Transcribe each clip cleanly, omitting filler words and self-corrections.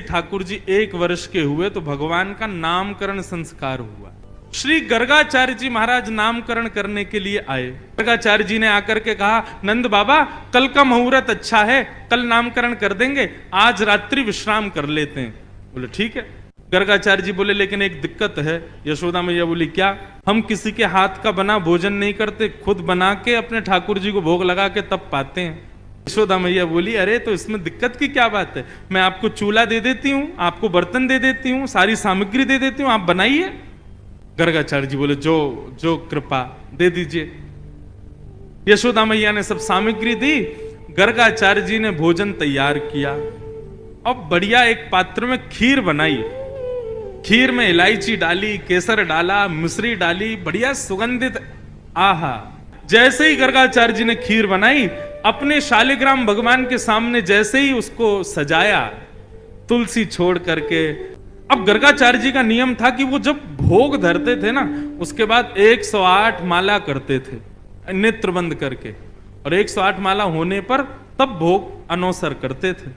ठाकुर जी 1 वर्ष के हुए तो भगवान का नामकरण संस्कार हुआ। श्री गर्गाचार्य जी महाराज नामकरण करने के लिए आए। गर्गाचार्य जी ने आकर के कहा, नंद बाबा कल का मुहूर्त अच्छा है, कल नामकरण कर देंगे, आज रात्रि विश्राम कर लेते हैं। बोले ठीक है। गर्गाचार्य जी बोले लेकिन एक दिक्कत है। यशोदा मैया बोली क्या? हम किसी के हाथ का बना भोजन नहीं करते, खुद बना के अपने ठाकुर जी को भोग लगा के तब पाते हैं। यशोदा मैया बोली अरे तो इसमें दिक्कत की क्या बात है, मैं आपको चूल्हा दे देती हूँ, आपको बर्तन दे देती हूँ, सारी सामग्री दे देती हूँ, आप बनाइए। गर्गाचार्य जी बोले जो जो कृपा दे दीजिए। यशोदा मैया ने सब सामग्री दी, गर्गाचार्य जी ने भोजन तैयार किया। अब बढ़िया एक पात्र में खीर बनाई, खीर में इलायची डाली, केसर डाला, मिश्री डाली, बढ़िया सुगंधित। आहा, जैसे ही गर्गाचार्य जी ने खीर बनाई, अपने शालिग्राम भगवान के सामने जैसे ही उसको सजाया तुलसी छोड़ करके। अब गर्गाचार्य जी का नियम था कि वो जब भोग धरते थे ना, उसके बाद 108 माला करते थे नेत्र बंद करके, और 108 माला होने पर तब भोग अनौसर करते थे।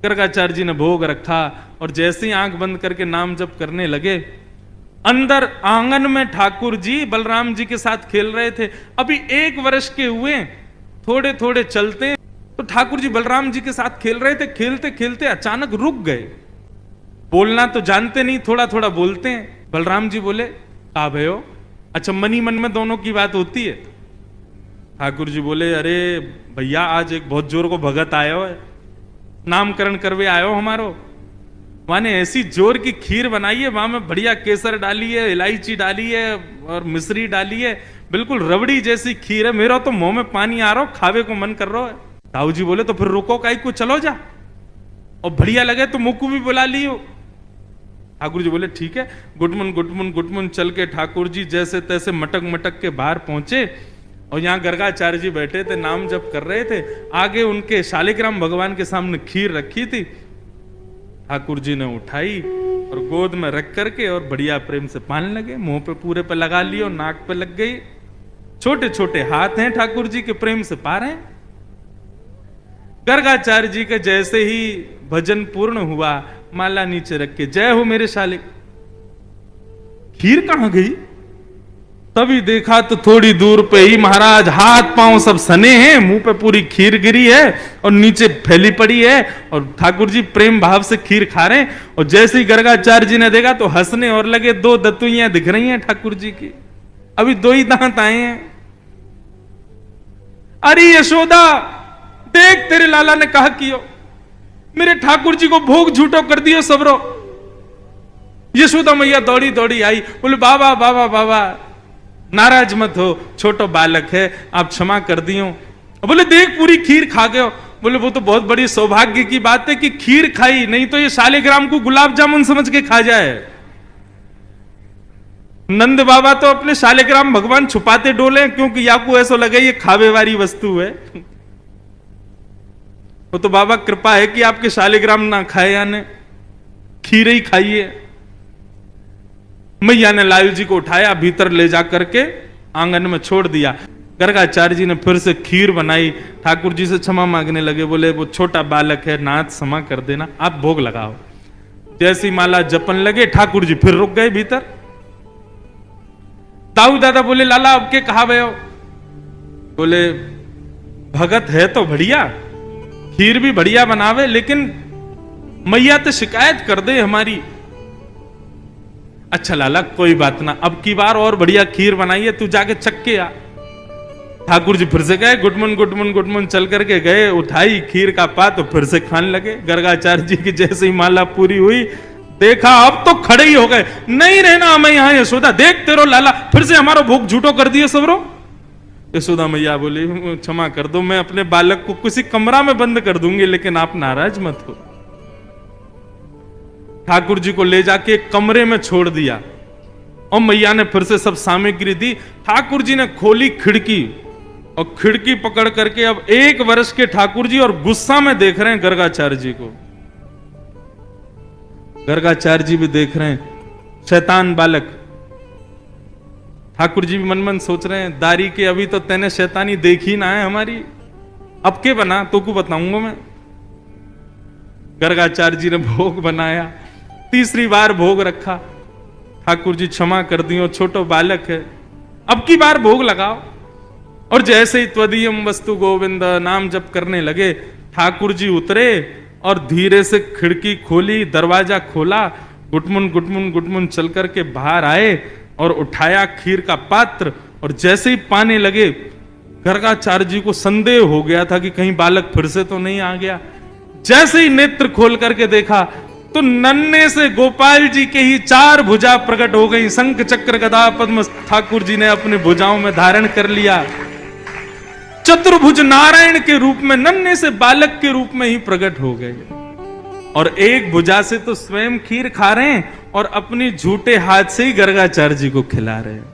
गर्गाचार्य जी ने भोग रखा और जैसे ही आंख बंद करके नाम जप करने लगे, अंदर आंगन में ठाकुर जी बलराम जी के साथ खेल रहे थे। अभी 1 वर्ष के हुए, थोड़े थोड़े चलते, तो ठाकुर जी बलराम जी के साथ खेल रहे थे। खेलते खेलते अचानक रुक गए। बोलना तो जानते नहीं, थोड़ा थोड़ा बोलते हैं। बलराम जी बोले आ भयो। अच्छा, मनी मन में दोनों की बात होती है। ठाकुर जी बोले अरे भैया आज एक बहुत जोर को भगत आयो है, नामकरण करवे आयो हमारो। माने ऐसी जोर की खीर बनाई है, वहां में बढ़िया केसर डाली है, इलायची डाली है और मिश्री डाली है, बिल्कुल रबड़ी जैसी खीर है। मेरा तो मुंह में पानी आ रहा हो, खावे को मन कर रहा है। ताऊ जी बोले तो फिर रुको काई को, चलो जा, और बढ़िया लगे तो मुक्कू भी बुला लियो। ठाकुर जी बोले ठीक है। गुटमुन गुटमुन गुटमुन चल के ठाकुर जी जैसे तैसे मटक मटक के बाहर पहुंचे, और यहाँ गर्गाचार्य जी बैठे थे, नाम जप कर रहे थे। आगे उनके शालिग्राम भगवान के सामने खीर रखी थी। ठाकुर जी ने उठाई और गोद में रख करके और बढ़िया प्रेम से पान लगे, मुंह पे पूरे पे लगा लियो, नाक पे लग गई। छोटे छोटे हाथ हैं ठाकुर जी के, प्रेम से पा रहे हैं। गर्गाचार्य जी के जैसे ही भजन पूर्ण हुआ, माला नीचे रख के जय हो मेरे शालिक। खीर कहां गई? तभी देखा तो थोड़ी दूर पे ही महाराज हाथ पांव सब सने हैं, मुंह पे पूरी खीर गिरी है और नीचे फैली पड़ी है, और ठाकुर जी प्रेम भाव से खीर खा रहे हैं। और जैसे ही गर्गाचार्य जी ने देखा तो हंसने और लगे। 2 दतुइयां दिख रही हैं ठाकुर जी की, अभी 2 ही दांत आए हैं। अरे यशोदा देख, तेरे लाला ने कहा कियो, मेरे ठाकुर जी को भोग झूठो कर दियो सबरो। यशोदा मैया दौड़ी दौड़ी आई, बोले बाबा बाबा बाबा नाराज मत हो, छोटो बालक है, आप क्षमा कर दियो। बोले देख पूरी खीर खा गए। बोले वो तो बहुत बड़ी सौभाग्य की बात है कि खीर खाई, नहीं तो ये शालिग्राम को गुलाब जामुन समझ के खा जाए। नंद बाबा तो अपने शालिग्राम भगवान छुपाते डोले, क्योंकि याकू ऐसा लगे ये खावे वाली वस्तु है। वो तो बाबा कृपा है कि आपके शालिग्राम ना खाए, यानी खीर ही खाइए। मैया ने लालू जी को उठाया, भीतर ले जा करके आंगन में छोड़ दिया। गर्गाचार्य जी ने फिर से खीर बनाई, ठाकुर जी से क्षमा मांगने लगे। बोले वो छोटा बालक है, नाथ क्षमा कर देना, आप भोग लगाओ। जैसी माला जपन लगे, ठाकुर जी फिर रुक गए भीतर। ताऊ दादा बोले लाला अब के कहा भयो? बोले भगत है तो बढ़िया, खीर भी बढ़िया बनावे, लेकिन मैया तो शिकायत कर दे हमारी। अच्छा लाला कोई बात ना, अब की बार और बढ़िया खीर बनाइए, तू जाके चख के आ। ठाकुर जी फिर से गए, गुटमुन गुटमुन गुटमुन चल करके गए, उठाई खीर का पात तो फिर से खाने लगे। गर्गाचार्य जी की जैसे ही माला पूरी हुई, देखा अब तो खड़े ही हो गए, नहीं रहना मैं यहां। यशोदा देख तेरो लाला फिर से हमारा भोग झूठो कर दिए सबरो। यशोदा मैया बोली क्षमा कर दो, मैं अपने बालक को किसी कमरा में बंद कर दूंगी, लेकिन आप नाराज मत हो। ठाकुर जी को ले जाके एक कमरे में छोड़ दिया, और मैया ने फिर से सब सामग्री दी। ठाकुर जी ने खोली खिड़की, और खिड़की पकड़ करके अब 1 वर्ष के ठाकुर जी और गुस्सा में देख रहे हैं गर्गाचार्य जी को। गर्गाचार्य जी भी देख रहे हैं, शैतान बालक। ठाकुर जी भी मन मन सोच रहे हैं, दारी के अभी तो तेने शैतानी देखी ना है हमारी, अब के बना तो को बताऊंगा मैं। गर्गाचार्य जी ने भोग बनाया, तीसरी बार भोग रखा। ठाकुर जी क्षमा कर दियो, छोटो बालक है, अब की बार भोग लगाओ। और जैसे ही त्वदीयम वस्तु गोविंद नाम जप करने लगे, ठाकुर जी उतरे और धीरे से खिड़की खोली, दरवाजा खोला, गुटमुन गुटमुन गुटमुन चल करके बाहर आए और उठाया खीर का पात्र। और जैसे ही पाने लगे, गर्गाचार्य जी को संदेह हो गया था कि कहीं बालक फिर से तो नहीं आ गया। जैसे ही नेत्र खोल करके देखा तो नन्हे से गोपाल जी के ही 4 भुजा प्रकट हो गई। शंख चक्र गदा पद्म ठाकुर जी ने अपने भुजाओं में धारण कर लिया। चतुर्भुज नारायण के रूप में, नन्हे से बालक के रूप में ही प्रकट हो गए। और एक भुजा से तो स्वयं खीर खा रहे हैं और अपनी झूठे हाथ से ही गर्गाचार्य जी को खिला रहे हैं।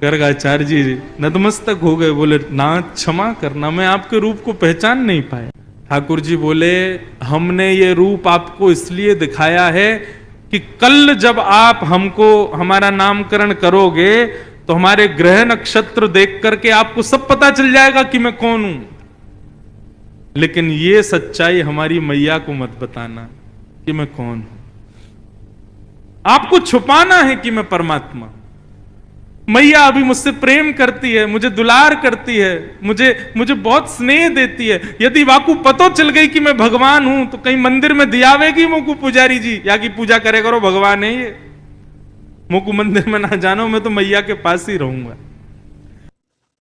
गर्गाचार्य जी नतमस्तक हो गए, बोले नाथ क्षमा करना, मैं आपके रूप को पहचान नहीं पाया। ठाकुर जी बोले, हमने ये रूप आपको इसलिए दिखाया है कि कल जब आप हमको हमारा नामकरण करोगे तो हमारे ग्रह नक्षत्र देख करके आपको सब पता चल जाएगा कि मैं कौन हूं। लेकिन ये सच्चाई हमारी मैया को मत बताना कि मैं कौन हूं। आपको छुपाना है कि मैं परमात्मा। मैया अभी मुझसे प्रेम करती है, मुझे दुलार करती है, मुझे बहुत स्नेह देती है। यदि वाकू पतो चल गई कि मैं भगवान हूं तो कहीं मंदिर में दियावेगी मोकू पुजारी जी, या की पूजा करे करो, भगवान है ये, मोकू मंदिर में ना जानो, मैं तो मैया के पास ही रहूंगा।